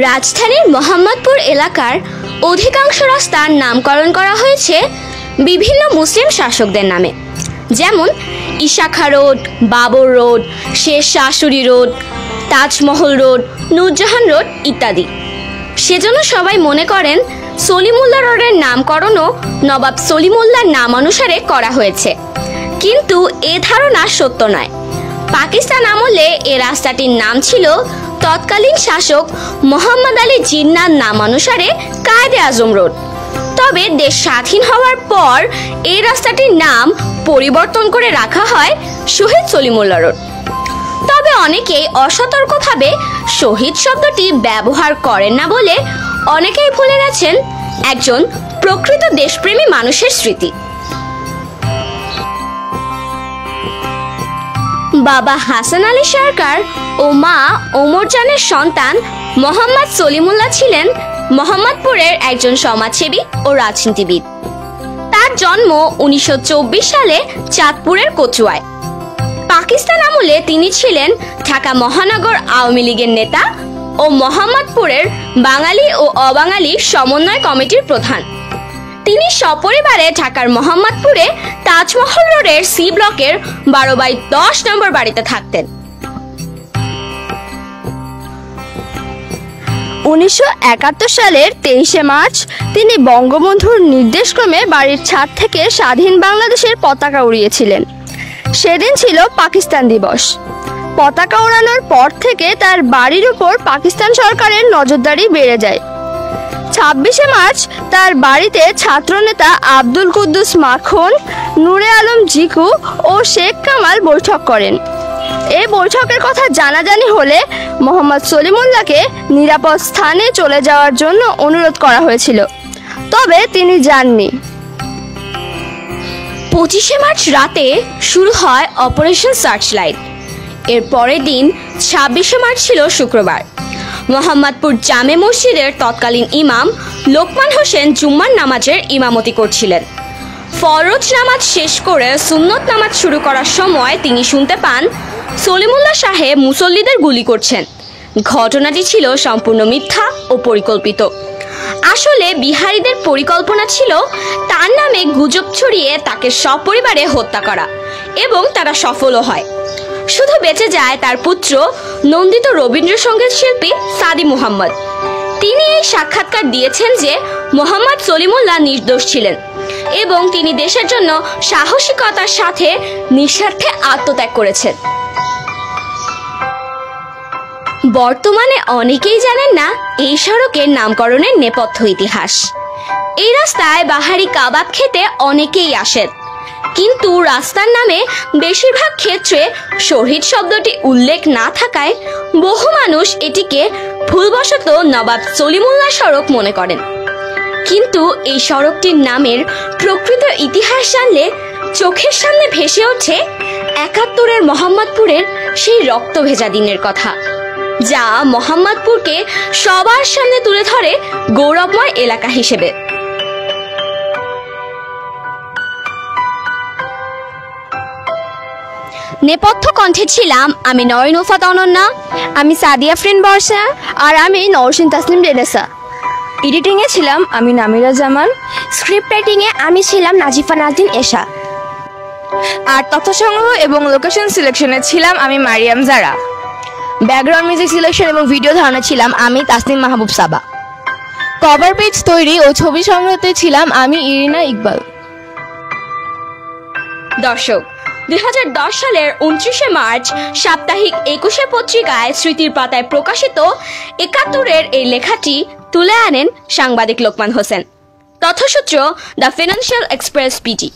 রাজধানীর মোহাম্মদপুর এলাকার অধিকাংশ রাস্তার নামকরণ করা হয়েছে বিভিন্ন মুসলিম শাসকদের নামে, যেমন ইশাখা রোড, বাবর রোড, শেষ শাশুড়ি road, Taj Mahal road, Nurjahan road ইত্যাদি। সেজন্য সবাই মনে করেন সলিমুল্লাহ রোডের নামকরণও নবাব সলিমুল্লাহর নামানুসারে করা হয়েছে, কিন্তু এ ধারণা সত্য নয়। পাকিস্তান আমলে এ রাস্তাটির নাম ছিল তৎকালীন শাসক মোহাম্মদ আলী জিন্নাহর নামানুসারে কায়েদে আজম রোড। তবে দেশ স্বাধীন হওয়ার পর এই রাস্তাটির নাম পরিবর্তন করে রাখা হয় শহীদ সলিমুল্লাহ রোড। তবে অনেকেই অসতর্কভাবে শহীদ শব্দটি ব্যবহার করেন না বলে অনেকেই ভুলে গেছেন একজন প্রকৃত দেশপ্রেমী মানুষের স্মৃতি। বাবা হাসান আলী সরকার ও মা ওমর জানের সন্তান মোহাম্মদ সলিমুল্লাহ ছিলেন মোহাম্মদপুরের একজন সমাজসেবী ও রাজনীতিবিদ। তার জন্ম 1924 সালে চাঁদপুরের কচুয়ায়। পাকিস্তান আমলে তিনি ছিলেন ঢাকা মহানগর আওয়ামী লীগের নেতা ও মোহাম্মদপুরের বাঙালি ও অবাঙালি সমন্বয় কমিটির প্রধান। তিনি সপরিবারে ঢাকার মোহাম্মদপুরে তাজমহল রোডের সি ব্লকের 12/10 নম্বর বাড়িতে থাকতেন। 1971 সালের 23শে মার্চ তিনি বঙ্গবন্ধুর নির্দেশক্রমে বাড়ির ছাদ থেকে স্বাধীন বাংলাদেশের পতাকা উড়িয়েছিলেন। সেদিন ছিল পাকিস্তান দিবস। পতাকা ওড়ানোর পর থেকে তার বাড়ির উপর পাকিস্তান সরকারের নজরদারি বেড়ে যায়। 26শে মার্চ তার বাড়িতে ছাত্রনেতা আব্দুল কুদ্দুস মাখন, নূরে আলম জিকু ও শেখ কামাল বৈঠক করেন। এই বৈঠকের কথা জানাজানি হলে মোহাম্মদ সলিমুল্লাহকে নিরাপদ স্থানে চলে যাওয়ার জন্য অনুরোধ করা হয়েছিল, তবে তিনি যাননি। 25শে মার্চ রাতে শুরু হয় অপারেশন সার্চলাইট। এর পরের দিন 26শে মার্চ ছিল শুক্রবার। মোহাম্মদপুর জামে মসজিদের তৎকালীন ইমাম লোকমান হোসেন জুম্মার নামাজের ইমামতি করছিলেন। ফরজ নামাজ শেষ করে সুন্নত নামাজ শুরু করার সময় তিনি শুনতে পান সলিমুল্লাহ সাহেব মুসল্লিদের গুলি করছেন। ঘটনাটি ছিল সম্পূর্ণ মিথ্যা ও পরিকল্পিত। আসলে বিহারীদের পরিকল্পনা ছিল তার নামে গুজব ছড়িয়ে তাকে সপরিবারে হত্যা করা, এবং তারা সফলও হয়। শুধু বেঁচে যায় তার পুত্র নন্দিত রবীন্দ্রসঙ্গীত শিল্পী সাদি মুহাম্মদ। তিনি এই সাক্ষাৎকার দিয়েছেন যে মোহাম্মদ সলিমুল্লাহ নির্দোষ ছিলেন এবং তিনি দেশের জন্য সাহসিকতার সাথে নিঃস্বার্থে আত্মত্যাগ করেছেন। বর্তমানে অনেকেই জানেন না এই সড়কের নামকরণের নেপথ্য ইতিহাস। এই রাস্তায় বাহারি কাবাব খেতে অনেকেই আসেন, কিন্তু রাস্তার নামে বেশিরভাগ ক্ষেত্রে শহীদ শব্দটি উল্লেখ না থাকায় বহু মানুষ এটিকে ভুলবশত নবাব সলিমুল্লাহ সড়ক মনে করেন। কিন্তু এই সড়কটির নামের প্রকৃত ইতিহাস জানলে চোখের সামনে ভেসে ওঠে 71-এর মোহাম্মদপুরের সেই রক্ত ভেজা দিনের কথা, যা মোহাম্মদপুরকে সবার সামনে তুলে ধরে গৌরবময় এলাকা হিসেবে। নেপথ্য কণ্ঠে ছিলাম আমি নয়ন ওফাত অনন্যা, আমি সাদিয়া ফ্রেন বর্ষা, আর আমি নওশিন তাসনিম রেনেসা। এডিটিংয়ে ছিলাম আমি নামিরা জামান। স্ক্রিপ্ট রাইটিংয়ে আমি ছিলাম নাজিফা নাজদিন এশা। আর তথ্য সংগ্রহ এবং লোকেশন সিলেকশনে ছিলাম আমি মারিয়াম জারা। ব্যাকগ্রাউন্ড মিউজিক সিলেকশন এবং ভিডিও ধারণা ছিলাম আমি তাসনিম মাহবুব সাবা। কভার পেজ তৈরি ও ছবি সংগ্রহতে ছিলাম আমি ইরিনা ইকবাল। দর্শক, 2010 সালের 29শে মার্চ সাপ্তাহিক 21শে পত্রিকায় স্মৃতির পাতায় প্রকাশিত 71-এর এই লেখাটি তুলে আনেন সাংবাদিক লোকমান হোসেন। তথ্যসূত্র দ্য ফিনান্সিয়াল এক্সপ্রেস পিটি।